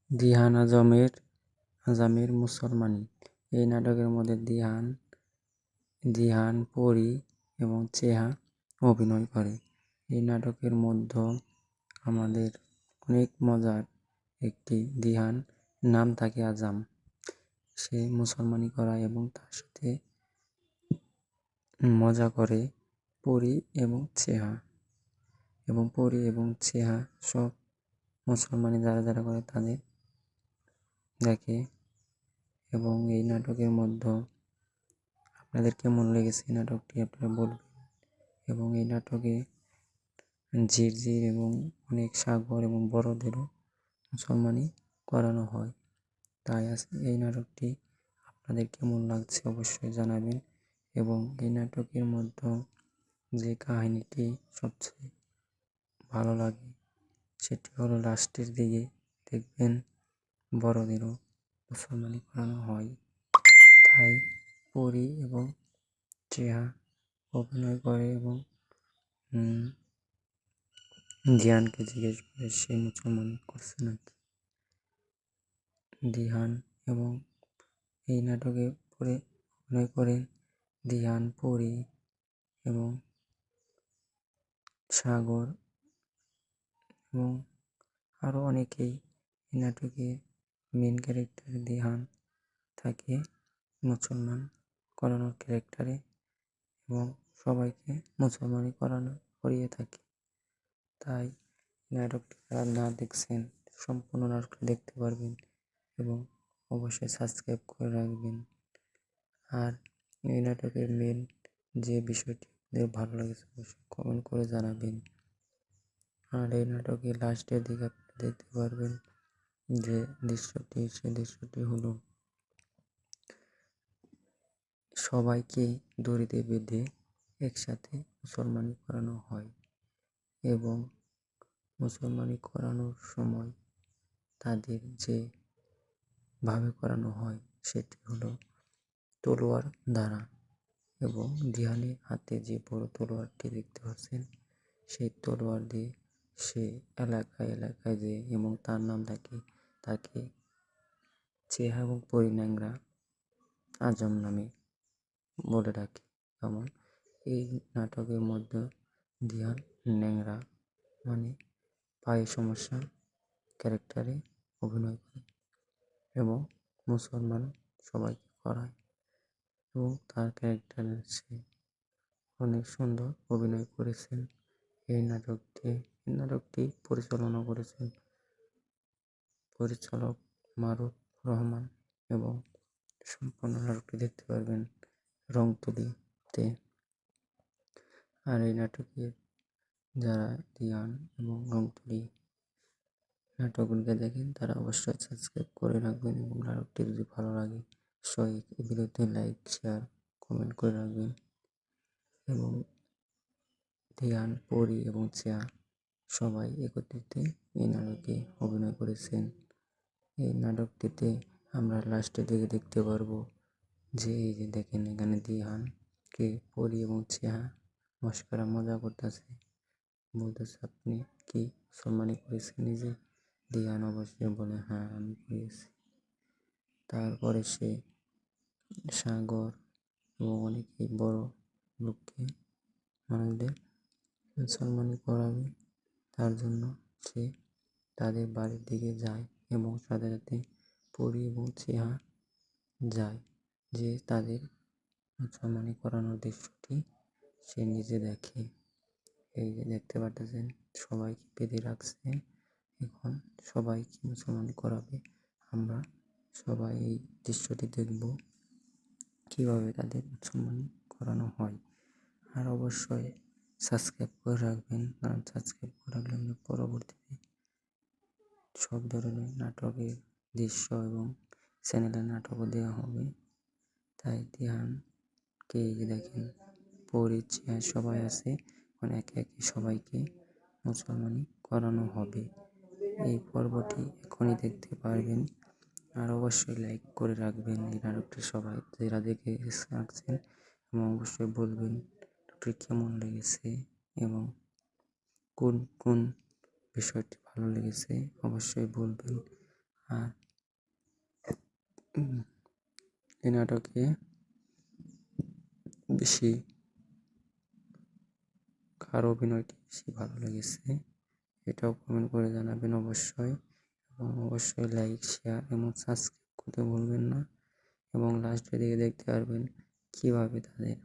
দিহান আজমের মুসলমানি। এই নাটকের মধ্যে দিহান, পরী এবং চেহা অভিনয় করে। এই নাটকের মধ্যে আমাদের অনেক মজার একটি দিহান নাম থাকে আজম। সে মুসলমানি করায় এবং তার সাথে মজা করে পরী এবং চেহা সব মুসলমানি যারা করে তাদের দেখে। এবং এই নাটকের মধ্যে আপনাদের কেমন লেগেছে এই নাটকটি আপনারা বলবেন। এবং এই নাটকে ঝিরঝির এবং অনেক সাগর এবং বড়দেরও মুসলমানি করানো হয়। তাই এই নাটকটি আপনাদের কেমন লাগছে অবশ্যই জানাবেন। এবং এই নাটকের মধ্যে যে কাহিনীটি সবচেয়ে ভালো লাগে সেটি হলো লাস্টের দিকে দেখবেন বড়দেরও মুসলমানি করানো হয়। তাই পরী এবং চেহা অভিনয় করে এবং দিহানকে জিজ্ঞেস করে সে মুসলমান করছে নাকি। দিহান এবং এই নাটকে অভিনয় করেন দিহান, পরী এবং সাগর এবং আরও অনেকেই। এই নাটকে মেন ক্যারেক্টার দিহান থাকে মুসলমান করানোর ক্যারেক্টারে এবং সবাইকে মুসলমানি করিয়ে থাকে। তাই নাটকটি যারা না দেখছেন সম্পূর্ণ নাটকটি দেখতে পারবেন এবং অবশ্যই সাবস্ক্রাইব করে রাখবেন। আর এই নাটকের মেন যে বিষয়টি আপনাদের ভালো লেগেছে অবশ্যই কমেন্ট করে জানাবেন। আর এই নাটকের লাস্টের দিকে আপনারা দেখতে পারবেন যে সে দৃশ্যটি হলো সবাইকে দড়িতে বেঁধে একসাথে মুসলমানি করানো হয় এবং মুসলমানি করানোর সময় তাদের যে ভাবে করানো হয় সেটি হলো তলোয়ার দ্বারা। এবং দিহানের হাতে যে বড় তলোয়ারটি দেখতে পাচ্ছেন সেই তলোয়ার দিয়ে সে এলাকায় যে এবং তার নাম তাকে চেহা এবং পরী ন্যাংরা আজম নামে বলে ডাকে। যেমন এই নাটকের মধ্যে দিহান ন্যাংরা মানে পায়ে সমস্যা ক্যারেক্টারে অভিনয় করে এবং মুসলমান সবাইকে করায় এবং তার ক্যারেক্টারে সে অনেক সুন্দর অভিনয় করেছেন। এই নাটকটি পরিচালনা করেছেন পরিচালক মারুফ রহমান এবং সম্পূর্ণ নাটকটি দেখতে পারবেন রংতুলিতে। আর এই নাটকের যারা দিহান এবং রংতুলি নাটকগুলিকে দেখেন তারা অবশ্যই সাবস্ক্রাইব করে রাখবেন এবং নাটকটি যদি ভালো লাগে অবশ্যই এই ভিডিওতে লাইক, শেয়ার, কমেন্ট করে রাখবেন। এবং দিহান, পরী এবং চেহা সবাই একত্রিত এই নাটকে অভিনয় করেছেন। এই নাটকটিতে আমরা লাস্টের দিকে দেখতে পারবো যে এই যে দেখেন এখানে দিহানকে পরী এবং চেহা মজা করতেছে, বলতেছে আপনি কি মুসলমানি করেছেন নিজে। দিহান অবশ্যই বলে হ্যাঁ আমি করেছি। তারপরে সে সাগর এবং অনেকেই বড় লোককে মানুষদের মুসলমানি করাবে তার জন্য সে তাদের বাড়ির দিকে যায় এবং সাথে সাথে পরী এবং চেহা যায় যে তাদের মুসলমানি করানোর দৃশ্যটি সে নিজে দেখে। এই যে দেখতে পাচ্ছেন সবাইকে বেঁধে রাখছে, এখন সবাইকে মুসলমানি করাবে। আমরা সবাই এই দৃশ্যটি দেখব কিভাবে তাদের মুসলমানি করানো হয়। আর অবশ্যই সাবস্ক্রাইব করে রাখবেন, কারণ সাবস্ক্রাইব করে রাখলে আমরা পরবর্তীতে সব ধরনের নাটকের দৃশ্য এবং চ্যানেলের নাটকও দেওয়া হবে। তাই দিহানকে দেখেন পরী, চেহা সবাই আছে, মানে একে একে সবাইকে মুসলমানি করানো হবে। এই পর্বটি এখনই দেখতে পারবেন। আর অবশ্যই লাইক করে রাখবেন এই নাটকটি সবাই যারা দেখে রাখছেন এবং অবশ্যই বলবেন নাটকটি কেমন লেগেছে এবং কোন বিষয়টি ভালো লেগেছে অবশ্যই বলবেন। আর এই নাটকে বেশি কার অভিনয়টি বেশি ভালো লেগেছে এটাও কমেন্ট করে জানাবেন অবশ্যই, এবং অবশ্যই লাইক, শেয়ার এবং সাবস্ক্রাইব করতে ভুলবেন না। এবং লাস্টের দিকে দেখতে পারবেন কীভাবে তাদের